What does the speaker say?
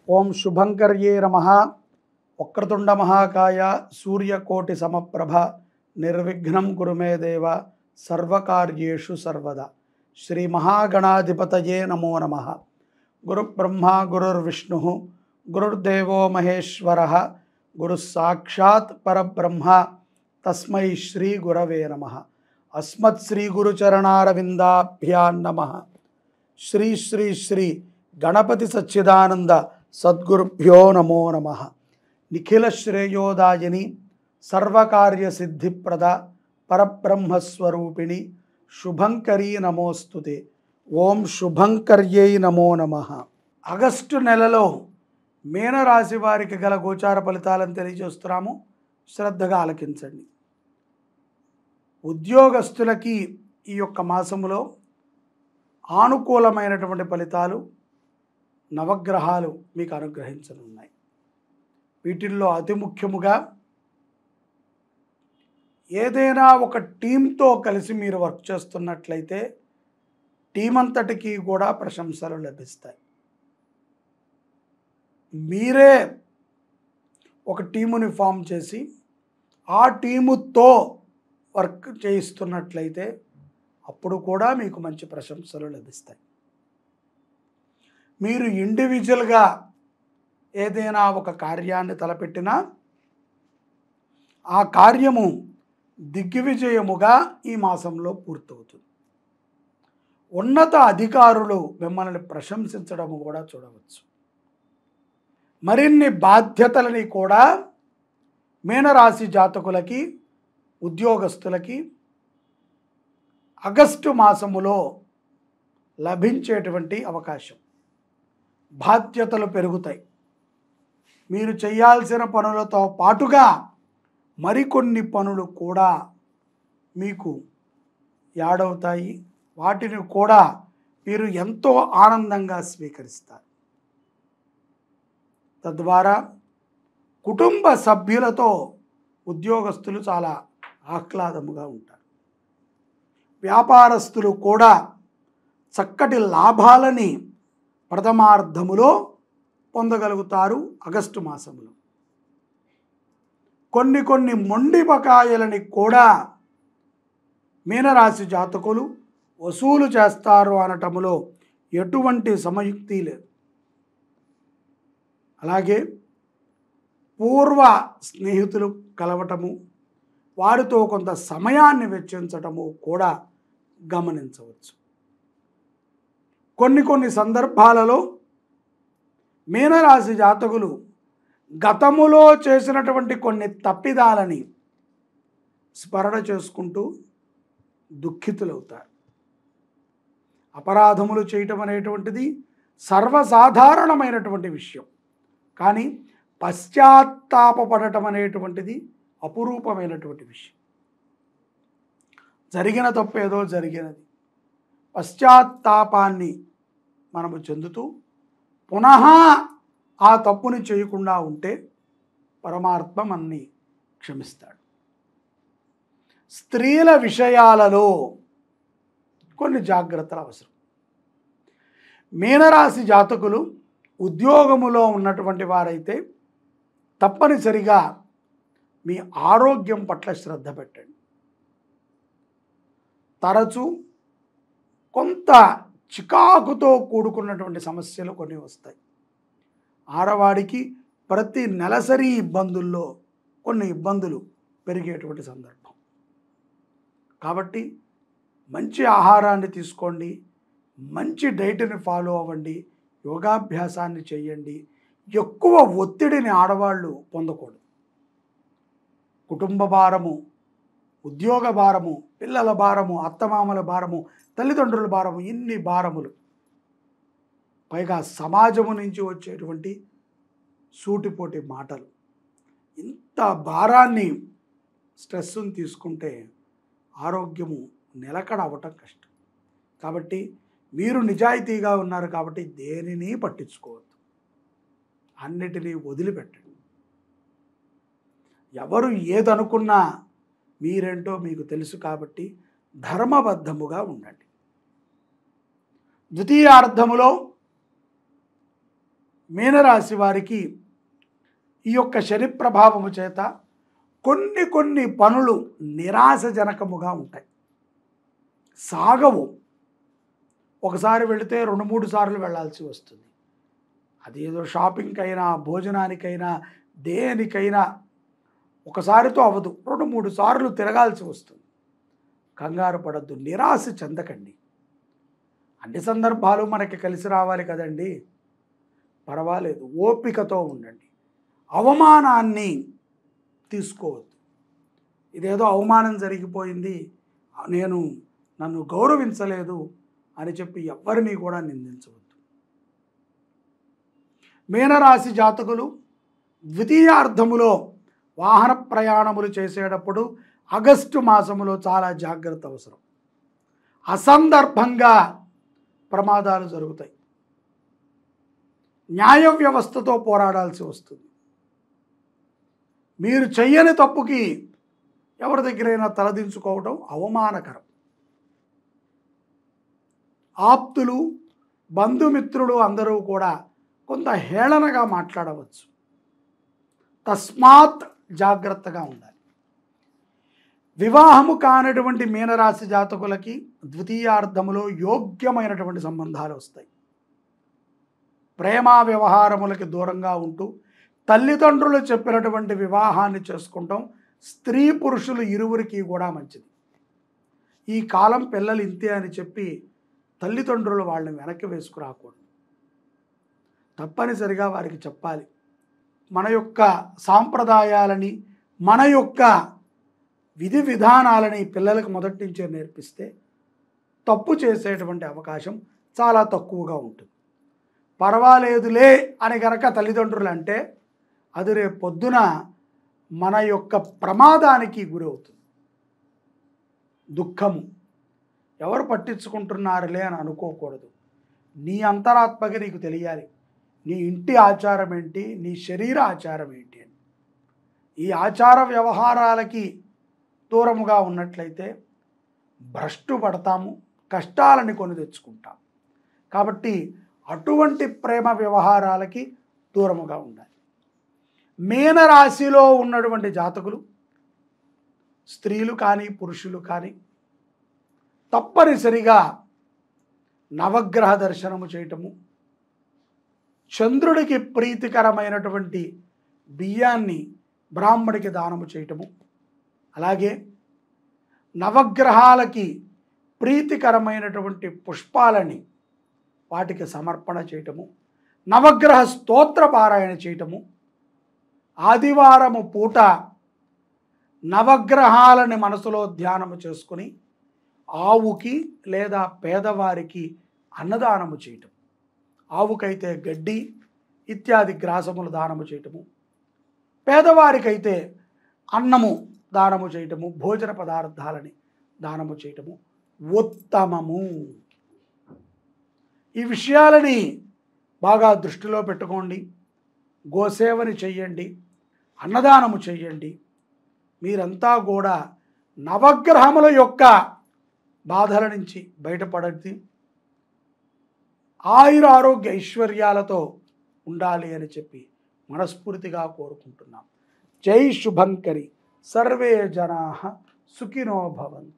ఓం శుభంకర్యే నమః. వక్రతుండ మహాకాయ సూర్యకోటి సమప్రభ నిర్విఘ్నం కురు మే దేవ సర్వకార్యేషు సర్వదా. శ్రీ మహాగణాధిపతయే నమో నమః. గురుబ్రహ్మ గురుర్విష్ణు గురుర్దేవో మహేశ్వరః గురుః సాక్షాత్ పరబ్రహ్మ తస్మై శ్రీ గురవే నమః. అస్మత్ శ్రీ గురుచరణారవిందాభ్యాం నమః. శ్రీ శ్రీ శ్రీ గణపతి సచ్చిదానంద సద్గురుభ్యో నమో నమః. నిఖిల శ్రేయోదాయిని సర్వకార్య సిద్ధిప్రద పరబ్రహ్మస్వరూపిణి శుభంకరీ నమోస్తుతే. ఓం శుభంకర్యై నమో నమః. ఆగస్టు నెలలో మీనరాశి వారికి గల గోచార ఫలితాలను తెలియజేస్తున్నాము, శ్రద్ధగా ఆలకించండి. ఉద్యోగస్తులకి ఈ యొక్క మాసములో ఆనుకూలమైనటువంటి ఫలితాలు నవగ్రహాలు మీకు అనుగ్రహించనున్నాయి. వీటిల్లో అతి ముఖ్యముగా ఏదైనా ఒక టీంతో కలిసి మీరు వర్క్ చేస్తున్నట్లయితే టీం అంతటికీ కూడా ప్రశంసలు లభిస్తాయి. మీరే ఒక టీముని ఫామ్ చేసి ఆ టీముతో వర్క్ చేయిస్తున్నట్లయితే అప్పుడు కూడా మీకు మంచి ప్రశంసలు లభిస్తాయి. మీరు ఇండివిజువల్గా ఏదైనా ఒక కార్యాన్ని తలపెట్టినా ఆ కార్యము దిగ్విజయముగా ఈ మాసంలో పూర్తవుతుంది. ఉన్నత అధికారులు మిమ్మల్ని ప్రశంసించడం కూడా చూడవచ్చు. మరిన్ని బాధ్యతలని కూడా మీనరాశి జాతకులకి ఉద్యోగస్తులకి ఆగస్టు మాసములో లభించేటువంటి అవకాశం. బాధ్యతలు పెరుగుతాయి. మీరు చేయాల్సిన పనులతో పాటుగా మరికొన్ని పనులు కూడా మీకు యాడ్ అవుతాయి. వాటిని కూడా మీరు ఎంతో ఆనందంగా స్వీకరిస్తారు. తద్వారా కుటుంబ సభ్యులతో ఉద్యోగస్తులు చాలా ఆహ్లాదముగా ఉంటారు. వ్యాపారస్తులు కూడా చక్కటి లాభాలని ప్రథమార్థములో పొందగలుగుతారు. ఆగస్టు మాసంలో కొన్ని మొండి బకాయిలని కూడా మీనరాశి జాతకులు వసూలు చేస్తారు అనటములో ఎటువంటి సమయుక్తి లేదు. అలాగే పూర్వ స్నేహితులు కలవటము, వారితో కొంత సమయాన్ని వెచ్చించటము కూడా గమనించవచ్చు. కొన్ని సందర్భాలలో మీనరాశి జాతకులు గతములో చేసినటువంటి కొన్ని తప్పిదాలని స్మరణ చేసుకుంటూ దుఃఖితులవుతారు. అపరాధములు చేయటం అనేటువంటిది సర్వసాధారణమైనటువంటి విషయం. కానీ పశ్చాత్తాపపడటం అనేటువంటిది అపురూపమైనటువంటి విషయం. జరిగిన తప్పు ఏదో జరిగినది, పశ్చాత్తాపాన్ని మనము చెందుతూ పునః ఆ తప్పుని చేయకుండా ఉంటే పరమాత్మ మనని క్షమిస్తాడు. స్త్రీల విషయాలలో కొన్ని జాగ్రత్తలు అవసరం. మీనరాశి జాతకులు ఉద్యోగములో ఉన్నటువంటి వారైతే తప్పనిసరిగా మీ ఆరోగ్యం పట్ల శ్రద్ధ పెట్టండి. తరచూ కొంత చికాకుతో కూడుకున్నటువంటి సమస్యలు కొన్ని వస్తాయి. ఆడవాడికి ప్రతి నెలసరి ఇబ్బందుల్లో కొన్ని ఇబ్బందులు పెరిగేటువంటి సందర్భం. కాబట్టి మంచి ఆహారాన్ని తీసుకోండి, మంచి డైట్ని ఫాలో అవ్వండి, యోగాభ్యాసాన్ని చేయండి. ఎక్కువ ఒత్తిడిని ఆడవాళ్ళు పొందకూడదు. కుటుంబ భారము, ఉద్యోగ భారము, పిల్లల భారము, అత్తమామల భారము, తల్లిదండ్రుల భారము, ఇన్ని భారములు, పైగా సమాజము నుంచి వచ్చేటువంటి సూటిపోటి మాటలు, ఇంత భారాన్ని స్ట్రెస్ని తీసుకుంటే ఆరోగ్యము నిలకడ అవ్వటం కష్టం. కాబట్టి మీరు నిజాయితీగా ఉన్నారు కాబట్టి దేనిని పట్టించుకోవద్దు, అన్నిటినీ వదిలిపెట్టండి. ఎవరు ఏదనుకున్నా మీరేంటో మీకు తెలుసు కాబట్టి ధర్మబద్ధముగా ఉండండి. ద్వితీయార్థములో మీనరాశి వారికి ఈ యొక్క శని ప్రభావము చేత కొన్ని పనులు నిరాశజనకముగా ఉంటాయి, సాగవు. ఒకసారి వెళితే 2-3 సార్లు వెళ్ళాల్సి వస్తుంది. అదేదో షాపింగ్కైనా, భోజనానికైనా, దేనికైనా ఒకసారితో అవ్వదు, 2-3 సార్లు తిరగాల్సి వస్తుంది. కంగారు పడద్దు, నిరాశ చెందకండి. అన్ని సందర్భాలు మనకి కలిసి రావాలి కదండి. పర్వాలేదు, ఓపికతో ఉండండి. అవమానాన్ని తీసుకోవద్దు. ఇదేదో అవమానం జరిగిపోయింది, నన్ను గౌరవించలేదు అని చెప్పి ఎవరిని కూడా నిందించవద్దు. మీనరాశి జాతకులు ద్వితీయార్థములో వాహన ప్రయాణములు చేసేటప్పుడు ఆగస్టు మాసములో చాలా జాగ్రత్త అవసరం. అసందర్భంగా ప్రమాదాలు జరుగుతాయి. న్యాయ వ్యవస్థతో పోరాడాల్సి వస్తుంది. మీరు చెయ్యని తప్పుకి ఎవరి దగ్గరైనా తలదించుకోవడం అవమానకరం. ఆప్తులు, బంధుమిత్రులు అందరూ కూడా కొంత హేళనగా మాట్లాడవచ్చు. తస్మాత్ జాగ్రత్తగా ఉండాలి. వివాహము కానటువంటి మీనరాశి జాతకులకి ద్వితీయార్థములో యోగ్యమైనటువంటి సంబంధాలు వస్తాయి. ప్రేమ వ్యవహారములకి దూరంగా ఉంటూ తల్లిదండ్రులు చెప్పినటువంటి వివాహాన్ని చేసుకుంటాం స్త్రీ పురుషులు ఇరువురికి కూడా మంచిది. ఈ కాలం పిల్లలు ఇంతే అని చెప్పి తల్లిదండ్రులు వాళ్ళని వెనక్కి వేసుకురాకూడదు. తప్పనిసరిగా వారికి చెప్పాలి. మన యొక్క సాంప్రదాయాలని, మన యొక్క విధి విధానాలని పిల్లలకు మొదటి నుంచే నేర్పిస్తే తప్పు చేసేటువంటి అవకాశం చాలా తక్కువగా ఉంటుంది. పర్వాలేదులే అని గనక తల్లిదండ్రులు అంటే అది రేపు పొద్దున మన యొక్క ప్రమాదానికి గురవుతుంది. దుఃఖము ఎవరు పట్టించుకుంటున్నారులే అని అనుకోకూడదు. నీ అంతరాత్మగా నీకు తెలియాలి, నీ ఇంటి ఆచారం ఏంటి, నీ శరీర ఆచారం ఏంటి అని. ఈ ఆచార వ్యవహారాలకి దూరముగా ఉన్నట్లయితే భ్రష్టు పడతాము, కష్టాలని కొని తెచ్చుకుంటాం. కాబట్టి అటువంటి ప్రేమ వ్యవహారాలకి దూరముగా ఉండాలి. మీనరాశిలో ఉన్నటువంటి జాతకులు స్త్రీలు కానీ పురుషులు కానీ తప్పనిసరిగా నవగ్రహ దర్శనము చేయటము, చంద్రుడికి ప్రీతికరమైనటువంటి బియ్యాన్ని బ్రాహ్మడికి దానము చేయటము, అలాగే నవగ్రహాలకి ప్రీతికరమైనటువంటి పుష్పాలని వాటికి సమర్పణ చేయటము, నవగ్రహ స్తోత్ర పారాయణ చేయటము, ఆదివారము పూట నవగ్రహాలని మనసులో ధ్యానము చేసుకుని ఆవుకి లేదా పేదవారికి అన్నదానము చేయటం, ఆవుకైతే గడ్డి ఇత్యాది గ్రాసములు దానము చేయటము, పేదవారికైతే అన్నము దానము చేయటము, భోజన పదార్థాలని దానము చేయటము ఉత్తమము. ఈ విషయాలని బాగా దృష్టిలో పెట్టుకోండి. గోసేవని చెయ్యండి, అన్నదానము చెయ్యండి. మీరంతా కూడా నవగ్రహముల యొక్క బాధల నుంచి బయటపడండి, ఆయుర ఆరోగ్య ఐశ్వర్యాలతో ఉండాలి అని చెప్పి మనస్ఫూర్తిగా కోరుకుంటున్నాం. జై శుభంకరి. సర్వే జనాః సుఖినో భవంతు.